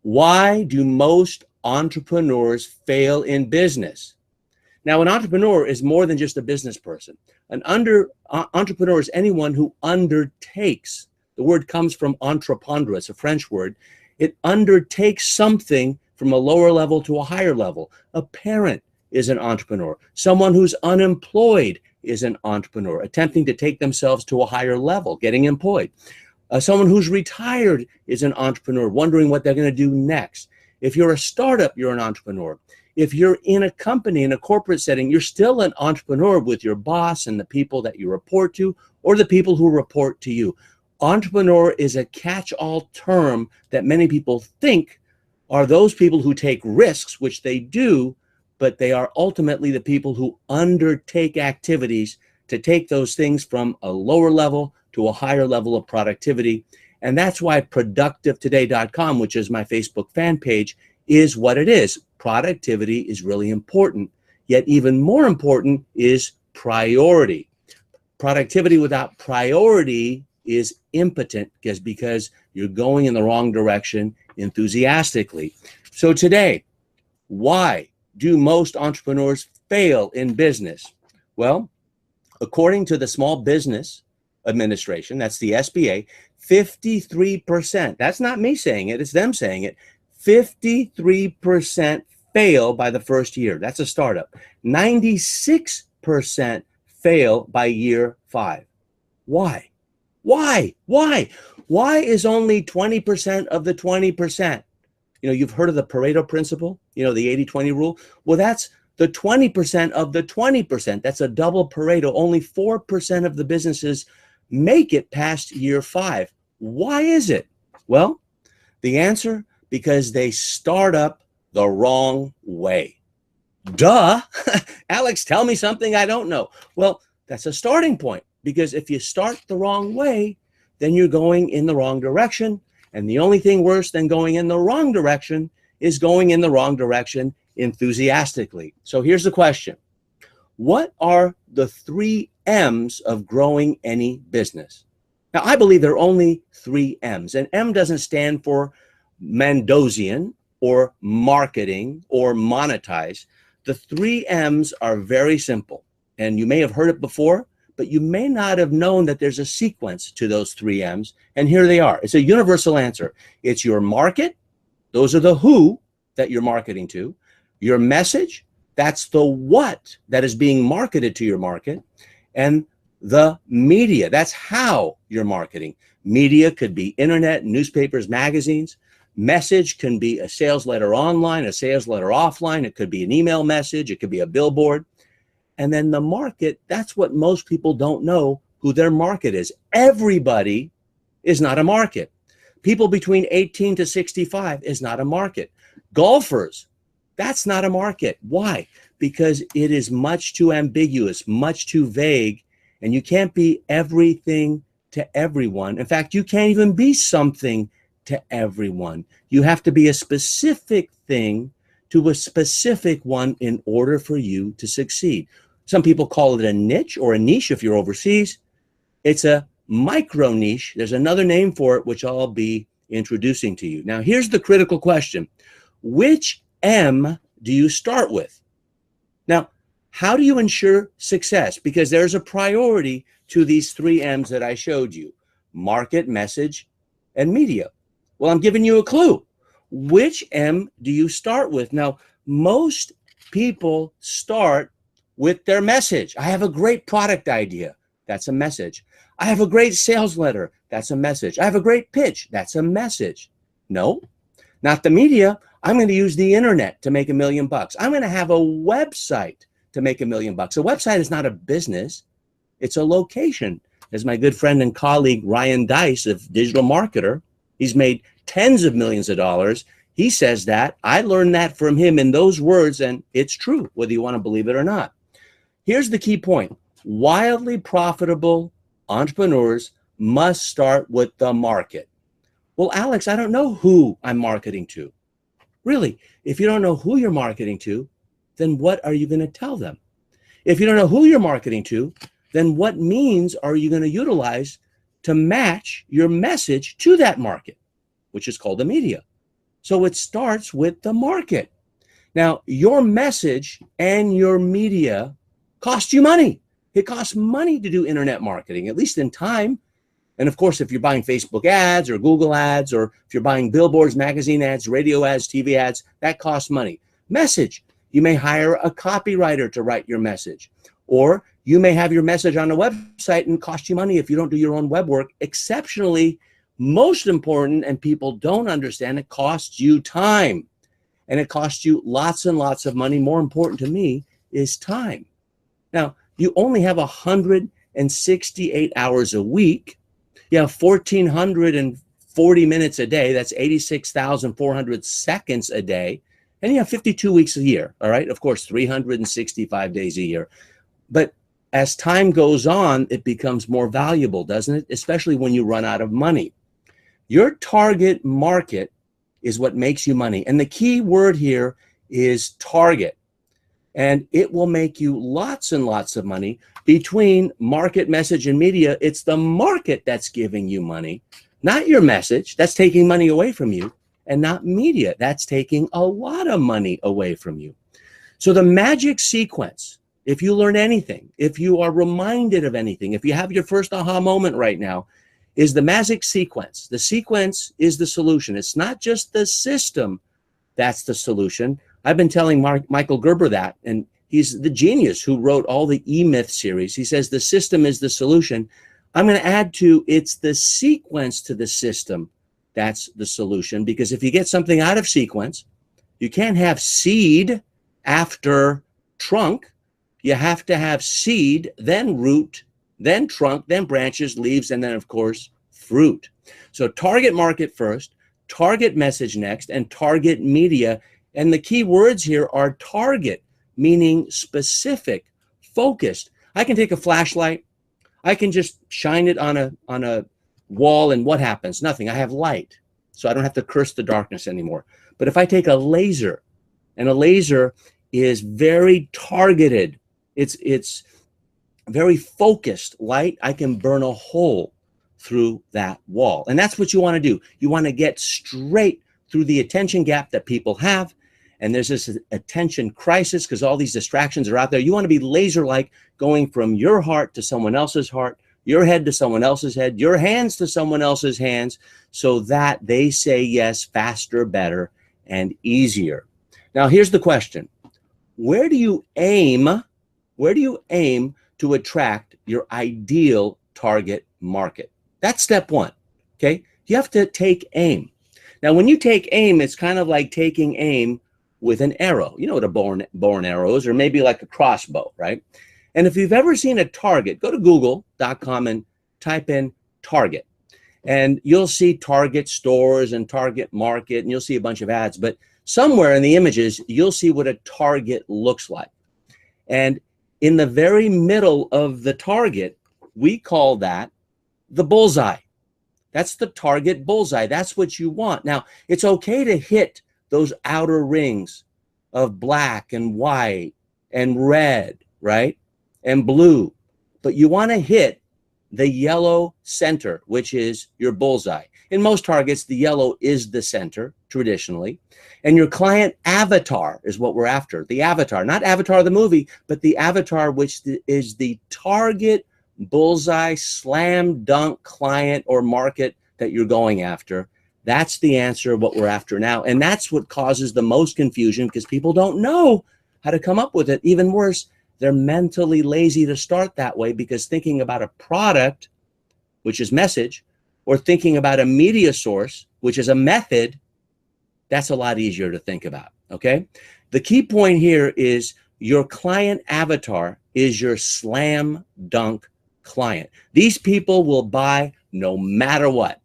Why do most entrepreneurs fail in business? Now, an entrepreneur is more than just a business person. An entrepreneur is anyone who undertakes. The word comes from entreprendre, it's a French word. It undertakes something from a lower level to a higher level. A parent is an entrepreneur. Someone who's unemployed is an entrepreneur, attempting to take themselves to a higher level, getting employed. Someone who's retired is an entrepreneur, wondering what they're going to do next. If you're a startup, you're an entrepreneur. If you're in a company, in a corporate setting, you're still an entrepreneur with your boss and the people that you report to, or the people who report to you. Entrepreneur is a catch-all term that many people think are those people who take risks, which they do, but they are ultimately the people who undertake activities to take those things from a lower level to a higher level of productivity. And that's why productivetoday.com, which is my Facebook fan page, is what it is. Productivity is really important, yet even more important is priority. Productivity without priority is impotent because you're going in the wrong direction enthusiastically. So today, why do most entrepreneurs fail in business? Well, according to the Small Business Administration, that's the SBA, 53%, that's not me saying it, it's them saying it, 53% fail by the first year. That's a startup. 96% fail by year 5. Why? Why is only 20% of the 20%? You know, you've heard of the Pareto principle, you know, the 80-20 rule. Well, that's the 20% of the 20%. That's a double Pareto. Only 4% of the businesses make it past year 5. Why is it? Well, the answer, because they start up the wrong way. Duh. Alex, tell me something I don't know. Well, that's a starting point, because if you start the wrong way, then you're going in the wrong direction. And the only thing worse than going in the wrong direction is going in the wrong direction enthusiastically. So here's the question. What are the 3 M's of growing any business? Now, I believe there are only 3 M's, and M doesn't stand for Mendosian or marketing or monetize. The 3 M's are very simple, and you may have heard it before, but you may not have known that there's a sequence to those 3 M's, and here they are. It's a universal answer. It's your market. Those are the who that you're marketing to. Your message, that's the what that is being marketed to your market. And the media, that's how you're marketing. Media could be internet, newspapers, magazines. Message can be a sales letter online, a sales letter offline. It could be an email message. It could be a billboard. And then the market, that's what most people don't know who their market is. Everybody is not a market. People between 18 to 65 is not a market. Golfers, that's not a market. Why? Because it is much too ambiguous, much too vague, and you can't be everything to everyone. In fact, you can't even be something to everyone. You have to be a specific thing to a specific one in order for you to succeed. Some people call it a niche or a niche if you're overseas. It's a micro niche. There's another name for it, which I'll be introducing to you. Now, here's the critical question. Which M do you start with? Now, how do you ensure success? Because there's a priority to these 3 M's that I showed you: market, message, and media. Well, I'm giving you a clue. Which M do you start with? Now, most people start with their message. I have a great product idea. That's a message. I have a great sales letter. That's a message. I have a great pitch. That's a message. No, not the media. I'm going to use the internet to make $1 million. I'm going to have a website to make $1 million. A website is not a business. It's a location. As my good friend and colleague, Ryan Dice of Digital Marketer, he's made tens of millions of dollars. He says that. I learned that from him in those words, and it's true, whether you want to believe it or not. Here's the key point. Wildly profitable entrepreneurs must start with the market. Well, Alex, I don't know who I'm marketing to. Really, if you don't know who you're marketing to, then what are you going to tell them? If you don't know who you're marketing to, then what means are you going to utilize to match your message to that market, which is called the media? So it starts with the market. Now, your message and your media cost you money. It costs money to do internet marketing, at least in time. And of course, if you're buying Facebook ads or Google ads, or if you're buying billboards, magazine ads, radio ads, TV ads, that costs money. Message, you may hire a copywriter to write your message, or you may have your message on a website and cost you money if you don't do your own web work. Exceptionally, most important, and people don't understand, it costs you time, and it costs you lots and lots of money. More important to me is time. Now, you only have 168 hours a week. You have 1,440 minutes a day. That's 86,400 seconds a day. And you have 52 weeks a year, all right? Of course, 365 days a year. But as time goes on, it becomes more valuable, doesn't it? Especially when you run out of money. Your target market is what makes you money. And the key word here is target. And it will make you lots and lots of money. Between market, message, and media, it's the market that's giving you money, not your message. That's taking money away from you, and not media. That's taking a lot of money away from you. So the magic sequence, if you learn anything, if you are reminded of anything, if you have your first aha moment right now, is the magic sequence. The sequence is the solution. It's not just the system that's the solution. I've been telling Michael Gerber that, and he's the genius who wrote all the E-Myth series. He says the system is the solution. I'm going to add to it's the sequence to the system that's the solution, because if you get something out of sequence, you can't have seed after trunk. You have to have seed, then root, then trunk, then branches, leaves, and then, of course, fruit. So target market first, target message next, and target media. And the key words here are target, meaning specific, focused. I can take a flashlight. I can just shine it on a wall, and what happens? Nothing. I have light, so I don't have to curse the darkness anymore. But if I take a laser, and a laser is very targeted, it's very focused light, I can burn a hole through that wall. And that's what you want to do. You want to get straight through the attention gap that people have. And there's this attention crisis because all these distractions are out there. You want to be laser-like, going from your heart to someone else's heart, your head to someone else's head, your hands to someone else's hands, so that they say yes faster, better, and easier. Now, here's the question. Where do you aim? Where do you aim to attract your ideal target market? That's step one, okay? You have to take aim. Now, when you take aim, it's kind of like taking aim with an arrow. You know what a bow and arrow is, or maybe like a crossbow, right? And if you've ever seen a target, go to google.com and type in target. And you'll see Target stores and Target Market, and you'll see a bunch of ads. But somewhere in the images, you'll see what a target looks like. And in the very middle of the target, we call that the bullseye. That's the target bullseye. That's what you want. Now, it's okay to hit those outer rings of black and white and red, right? And blue. But you want to hit the yellow center, which is your bullseye. In most targets, the yellow is the center, traditionally. And your client avatar is what we're after. The avatar, not Avatar the movie, but the avatar, which is the target bullseye, slam dunk client or market that you're going after. That's the answer of what we're after now. And that's what causes the most confusion, because people don't know how to come up with it. Even worse, they're mentally lazy to start that way, because thinking about a product, which is message, or thinking about a media source, which is a method, that's a lot easier to think about, okay? The key point here is your client avatar is your slam dunk client. These people will buy no matter what.